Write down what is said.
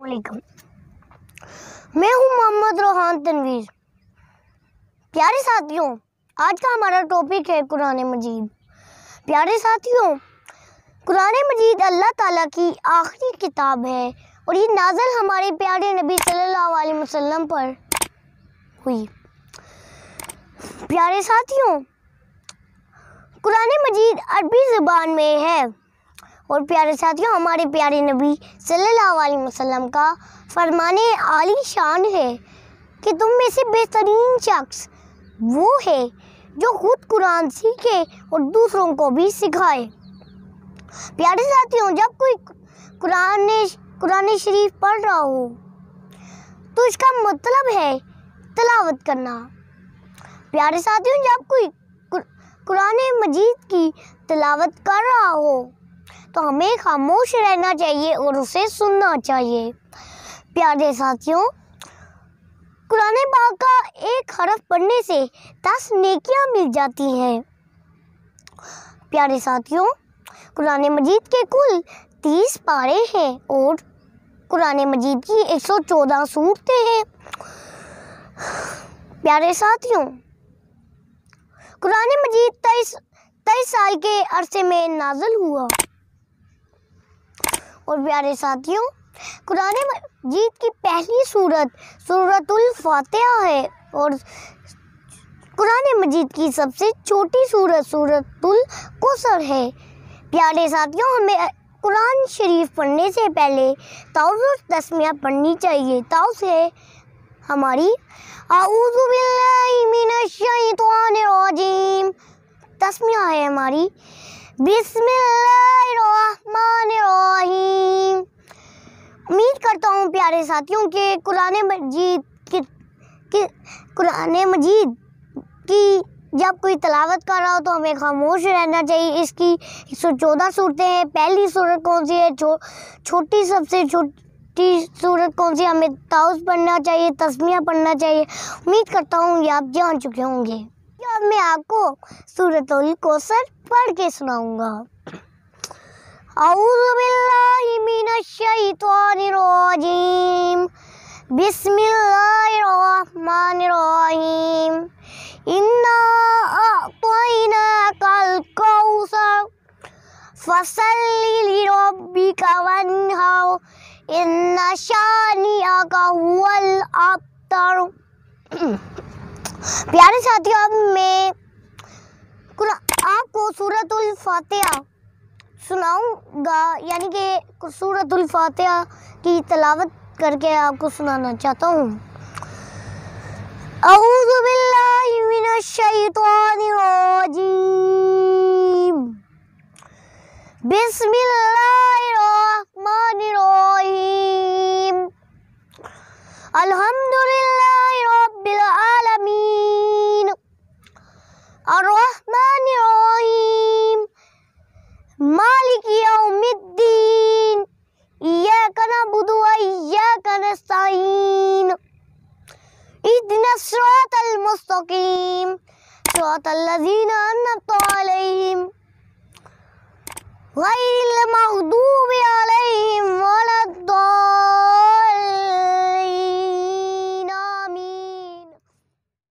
علیکم، میں ہوں محمد روحان تنویر۔ پیارے ساتھیوں، آج کا ہمارا ٹاپک ہے قرآن مجید۔ پیارے ساتھیوں، قرآن مجید اللہ تعالیٰ کی آخری کتاب ہے اور یہ نازل ہمارے پیارے نبی صلی اللہ علیہ وسلم پر ہوئی۔ پیارے ساتھیوں، قرآن مجید عربی زبان میں ہے اور پیارے ساتھیوں، ہمارے پیارے نبی صلی اللہ علیہ وسلم کا فرمان عالی شان ہے کہ تم میں سے بہترین شخص وہ ہے جو خود قرآن سیکھے اور دوسروں کو بھی سکھائے۔ پیارے ساتھیوں، جب کوئی قرآن شریف پڑھ رہا ہو تو اس کا مطلب ہے تلاوت کرنا۔ پیارے ساتھیوں، جب کوئی قرآن مجید کی تلاوت کر رہا ہو تو ہمیں خاموش رہنا چاہیے اور اسے سننا چاہیے۔ پیارے ساتھیوں، قرآن پاک کا ایک حرف پڑھنے سے 10 نیکیاں مل جاتی ہیں۔ پیارے ساتھیوں، قرآن مجید کے کل 30 پارے ہیں اور قرآن مجید کی 114 سورتیں ہیں۔ پیارے ساتھیوں، قرآن مجید 23 سال کے عرصے میں نازل ہوا اور پیارے ساتھیوں، قرآن مجید کی پہلی سورت الفاتحہ ہے اور قرآن مجید کی سب سے چھوٹی سورت الکوثر ہے۔ پیارے ساتھیوں، ہمیں قرآن شریف پڑھنے سے پہلے تعوذ اور تسمیہ پڑھنی چاہیے۔ تعوذ ہے ہماری اعوذ باللہ من الشیطان الرجیم، تسمیہ ہے ہماری بسم اللہ الرحمن الرحیم۔ امید کرتا ہوں پیارے ساتھیوں کہ قرآن مجید کی جب کوئی تلاوت کر رہا ہو تو ہمیں خاموش رہنا چاہیے۔ اس کی 114 صورتیں ہیں۔ پہلی صورت کون سی ہے؟ سب سے چھوٹی صورت کون سی؟ ہمیں تعوذ پڑھنا چاہیے، تسمیہ پڑھنا چاہیے۔ امید کرتا ہوں یہ آپ جان چکے ہوں گے۔ اب میں آپ کو سورۃ الکوثر پڑھ کے سناؤں گا۔ اعوذ باللہ من الشیطان الرجیم، بسم اللہ الرحمن الرحیم، انا اعطیناک الکوثر فصل لربک وانحر ان شانئک هو الابتر۔ پیارے ساتھیوں، اب میں آپ کو سورۃ الفاتحہ سناؤں گا، یعنی کہ سورۃ الفاتحہ کی تلاوت کر کے آپ کو سنانا چاہتا ہوں۔ اعوذ باللہ من الشیطان الرجیم، بسم اللہ الرحمن الرحیم، الحمدللہ رب العالمین، الرحمن الرحیم، مالک یوم الدین، ایاک نعبد و ایاک نستعین، اہدنا الصراط المستقیم، صراط الذین انعمت علیہم غیر المغضوب علیہم ولا